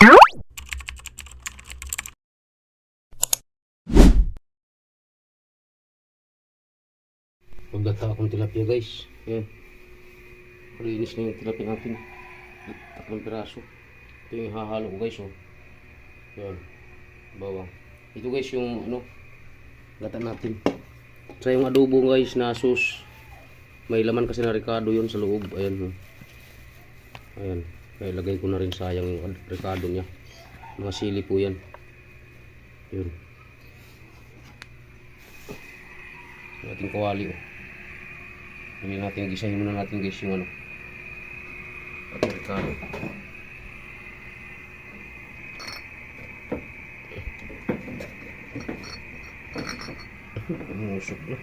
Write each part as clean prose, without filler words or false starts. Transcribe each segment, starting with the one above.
Paggata akong tilapia guys. Ayan. Malinis na yung tilapia natin. 3 piraso. Ito yung hahalo ko guys. Oh. Ayan. Bawang. Ito guys yung ano, gata natin. Sa yung adobo guys na sus. May laman kasi na ricado yun sa loob. Ayan. Ayan. Kaya lagay ko na rin, sayang yung ricado niya. Mga sili po yan. Yun. Yung ating kawali. Oh. Hindi natin, gisahin muna natin guys yung ano, ating ricado. Umusok na.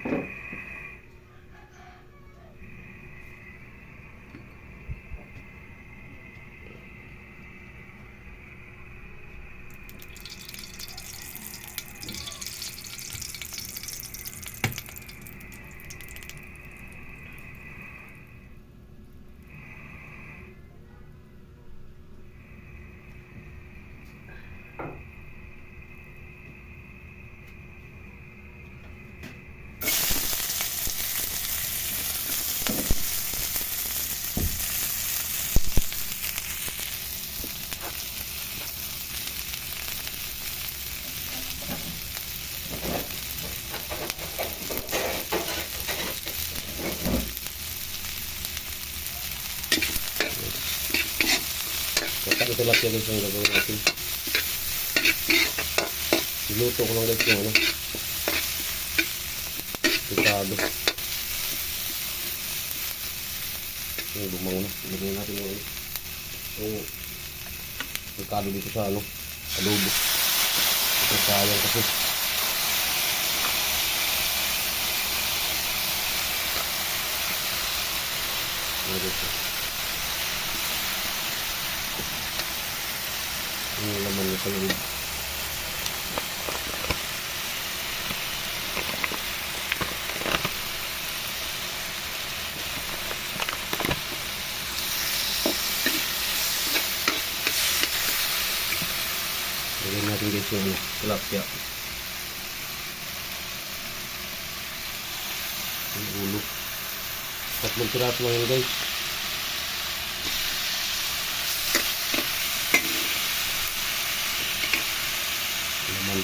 Kapag ito lang siya guys yung gagawin natin. Iluto ko lang guys yung ano, ricado. Yung bumango na. Ilagay natin yung ano, yung ricado dito sa ano, adobo. Ito sayang kasi. Yung laman niya sa loob. Lagyan natin guys yung tilapia. Yung ulo. 3 piraso lang yun guys. Laman.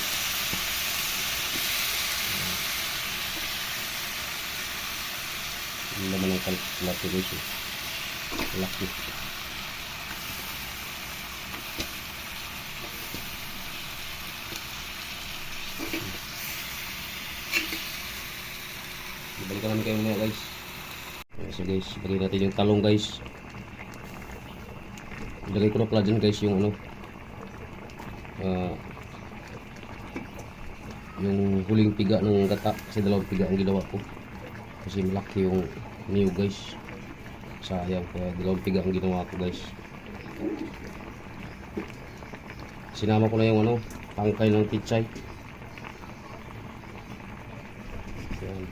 Yung laman ng tilapia guys. Laki. Balikan namin kayo muna guys. So guys, ilagay natin yung talong guys. Ilagay ko na pala dyan guys yung ano, yung huling piga ng gata. Kasi 2 piga ang ginawa ko. Kasi malaki yung niyo guys. Sayang, kaya 2 piga ang ginawa ko guys. Sinama ko na yung ano, tangkay ng pichay. Yan.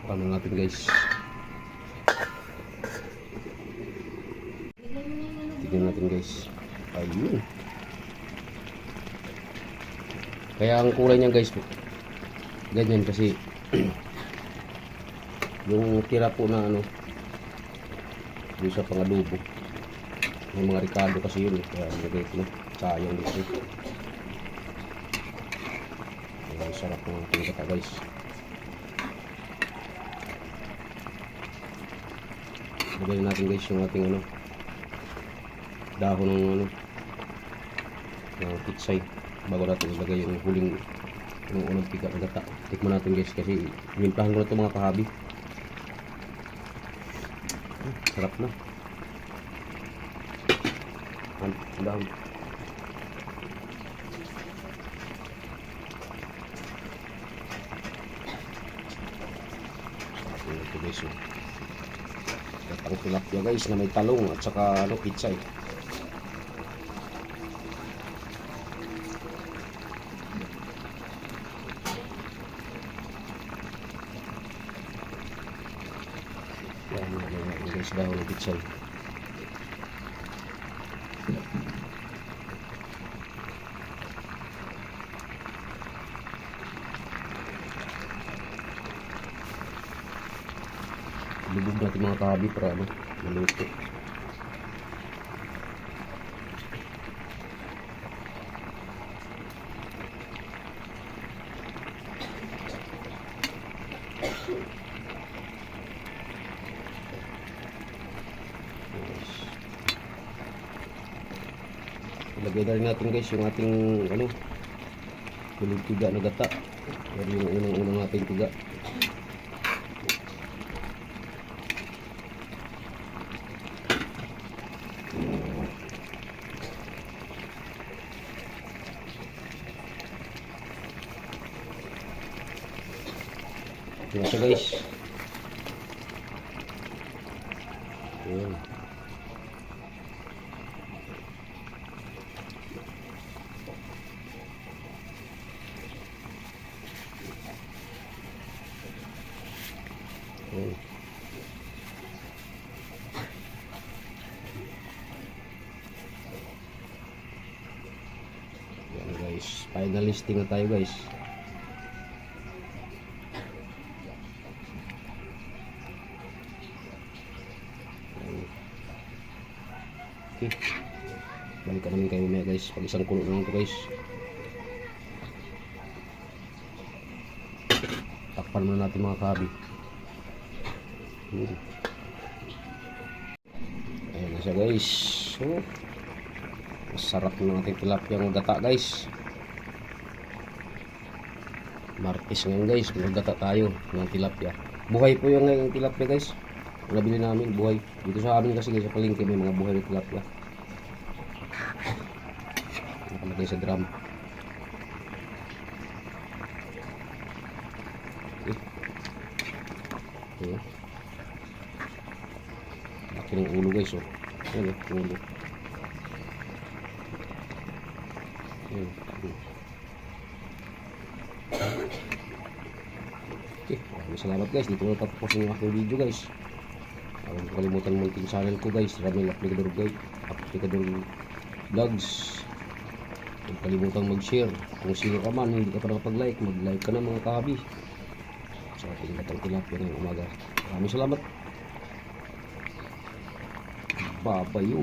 Paano natin guys. Tignan natin guys. Ayun. Kaya ang kulay niya guys ganyan kasi yung tira po na ano yung sa pangadobo ng mga ricado kasi yun kaya nilagay ko na sayang dito. Ang sarap ng ating gata guys. Lagay natin guys yung ating ano, dahon ng ano, ng pitsay bago natin ilagay yung huling yung unang piga ng gata. Tikman natin guys kasi mintahan ko na ito mga kahabi. Sarap na. Ang dahon. Ito guys. Gatang tilapia guys na may talong at saka ano, pizza eh. Yan guys, dahon ng pizza eh. Lubog natin mga kahabi para ano, maluto. Ilagay na rin natin guys yung ating ano, kuling tiga na gata. Yan yung unang-unang nating tiga. Yan siya guys. Yan. Yan. Yan guys, final listing na tayo guys. Okay. Balikan namin kayo mamaya guys. Pag isang kulo naman ito guys. Takpan muna natin mga kahabi. Ayan na siya guys. So, masarap ng ating tilapia ng gata guys. Martes ngayon guys. Magata tayo ng tilapia. Buhay po yung ngayon tilapia guys. Nabili namin buhay. Dito sa amin kasi sa palengke may mga buhay na tilapia. Nakalagay sa drum. Okay. Laki ng ulo guys oh. Ayan oh, ulo. Ayan. Okay, maraming salamat guys. Dito na tapos yung aking video guys. Huwag kalimutan mo yung channel ko guys, Ramil Aplicador Guide, Aplicador Vlogs. Huwag kalimutan mag-share. Kung sino ka man, hindi ka pa nakapag-like, mag-like ka na mga kahabi sa ating gatang tilapia ngayong umaga. Maraming salamat. Babayo.